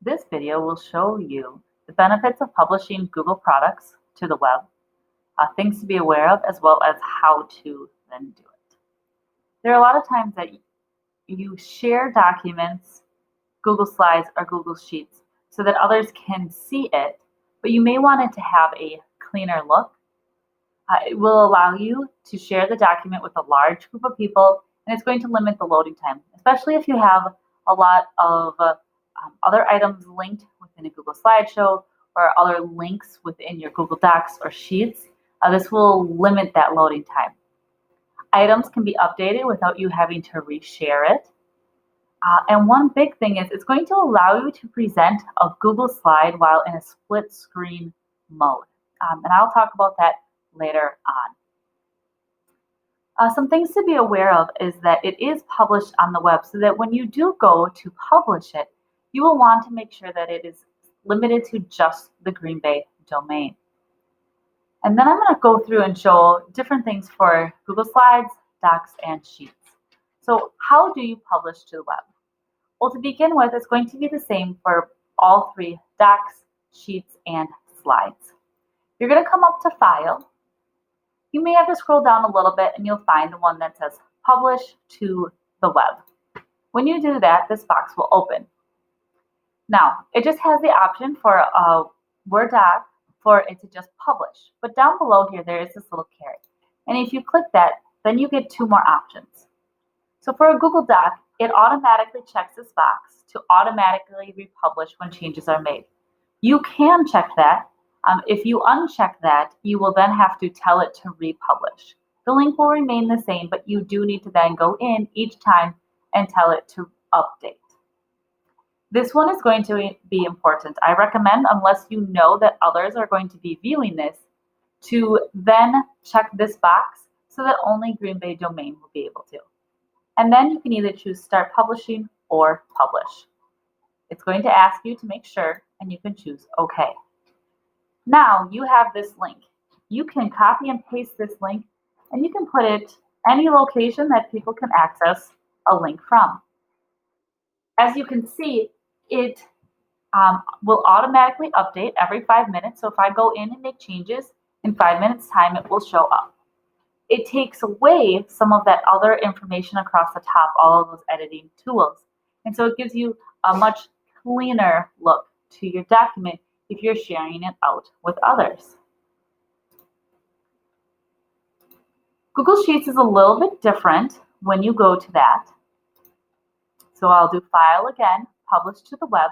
This video will show you the benefits of publishing Google products to the web, things to be aware of, as well as how to then do it. There are a lot of times that you share documents, Google Slides or Google Sheets, so that others can see it, but you may want it to have a cleaner look. It will allow you to share the document with a large group of people, and it's going to limit the loading time, especially if you have a lot of other items linked within a Google slideshow or other links within your Google Docs or Sheets. This will limit that loading time. Items can be updated without you having to reshare it. And one big thing is it's going to allow you to present a Google slide while in a split screen mode. And I'll talk about that later on. Some things to be aware of is that it is published on the web, so that when you do go to publish it, you will want to make sure that it is limited to just the Green Bay domain. And then I'm going to go through and show different things for Google Slides, Docs, and Sheets. So how do you publish to the web? Well, to begin with, it's going to be the same for all three: Docs, Sheets, and Slides. You're going to come up to File. You may have to scroll down a little bit and you'll find the one that says Publish to the Web. When you do that, this box will open. Now, it just has the option for a Word doc for it to just publish. But down below here, there is this little caret. And if you click that, then you get two more options. So for a Google Doc, it automatically checks this box to automatically republish when changes are made. You can check that. If you uncheck that, you will then have to tell it to republish. The link will remain the same, but you do need to then go in each time and tell it to update. This one is going to be important. I recommend, unless you know that others are going to be viewing this, to then check this box so that only Green Bay domain will be able to. And then you can either choose Start Publishing or Publish. It's going to ask you to make sure, and you can choose OK. Now you have this link. You can copy and paste this link, and you can put it any location that people can access a link from. As you can see, it will automatically update every 5 minutes. So if I go in and make changes, in 5 minutes time, it will show up. It takes away some of that other information across the top, all of those editing tools. And so it gives you a much cleaner look to your document if you're sharing it out with others. Google Sheets is a little bit different when you go to that. So I'll do File again, Publish to the Web.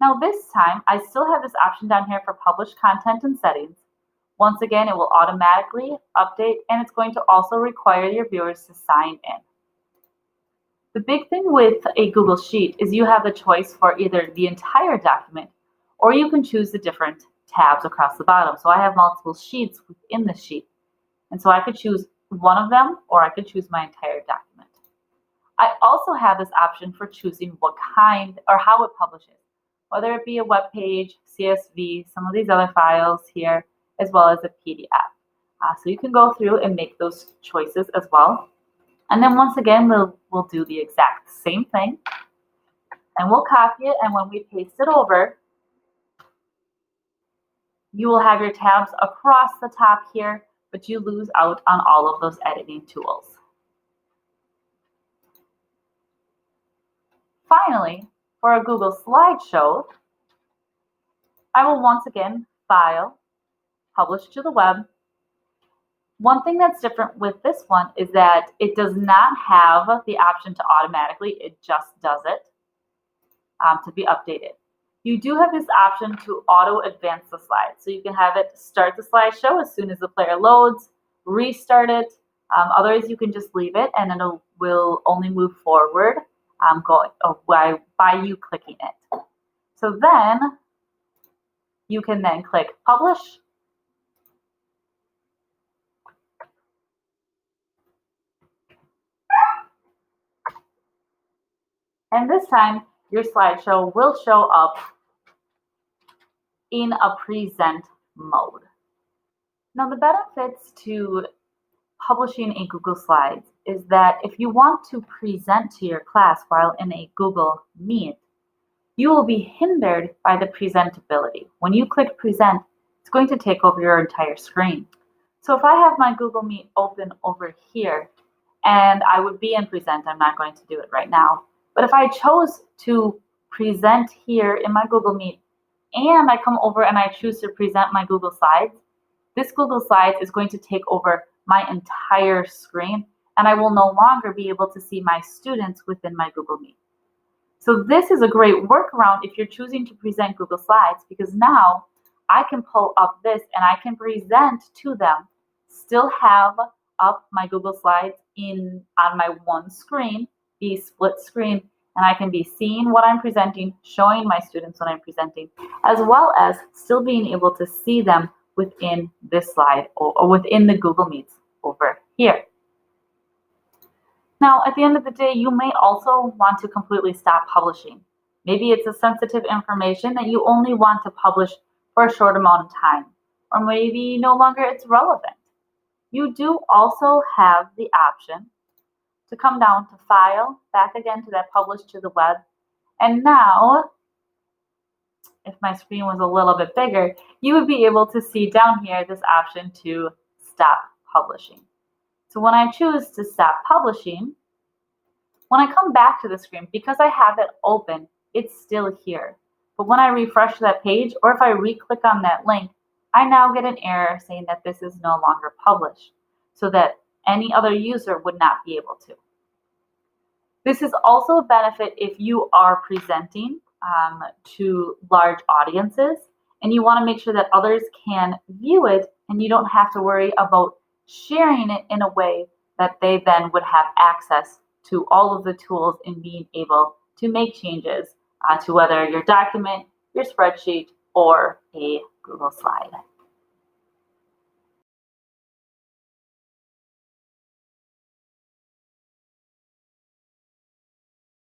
Now this time, I still have this option down here for Publish Content and Settings. Once again, it will automatically update, and it's going to also require your viewers to sign in. The big thing with a Google Sheet is you have the choice for either the entire document, or you can choose the different tabs across the bottom. So I have multiple sheets within the sheet. And so I could choose one of them, or I could choose my entire document. I also have this option for choosing what kind or how it publishes, whether it be a web page, CSV, some of these other files here, as well as a PDF. So you can go through and make those choices as well. And then once again, we'll do the exact same thing. And we'll copy it, and when we paste it over, you will have your tabs across the top here, but you lose out on all of those editing tools. Finally, for a Google slideshow, I will once again File, Publish to the Web. One thing that's different with this one is that it does not have the option to automatically, it just does it to be updated. You do have this option to auto advance the slide. So you can have it start the slideshow as soon as the player loads, restart it. Otherwise, you can just leave it, and it will only move forward by you clicking it. So then you can then click Publish. And this time, your slideshow will show up in a present mode. Now, the benefits to publishing in Google Slides is that if you want to present to your class while in a Google Meet, you will be hindered by the presentability. When you click present, it's going to take over your entire screen. So if I have my Google Meet open over here, and I would be in present, I'm not going to do it right now, but if I chose to present here in my Google Meet, and I come over and I choose to present my Google Slides, this Google Slides is going to take over my entire screen, and I will no longer be able to see my students within my Google Meet. So this is a great workaround if you're choosing to present Google Slides, because now I can pull up this and I can present to them, still have up my Google Slides on my one screen, be split screen, and I can be seeing what I'm presenting, showing my students what I'm presenting, as well as still being able to see them within this slide or within the Google Meets over here. Now, at the end of the day, you may also want to completely stop publishing. Maybe it's a sensitive information that you only want to publish for a short amount of time, or maybe no longer it's relevant. You do also have the option to come down to File, back again to that Publish to the Web, and now, if my screen was a little bit bigger, you would be able to see down here this option to stop publishing. So when I choose to stop publishing, when I come back to the screen, because I have it open, it's still here. But when I refresh that page, or if I re-click on that link, I now get an error saying that this is no longer published, so that any other user would not be able to. This is also a benefit if you are presenting to large audiences and you want to make sure that others can view it and you don't have to worry about sharing it in a way that they then would have access to all of the tools in being able to make changes to whether your document, your spreadsheet, or a Google slide.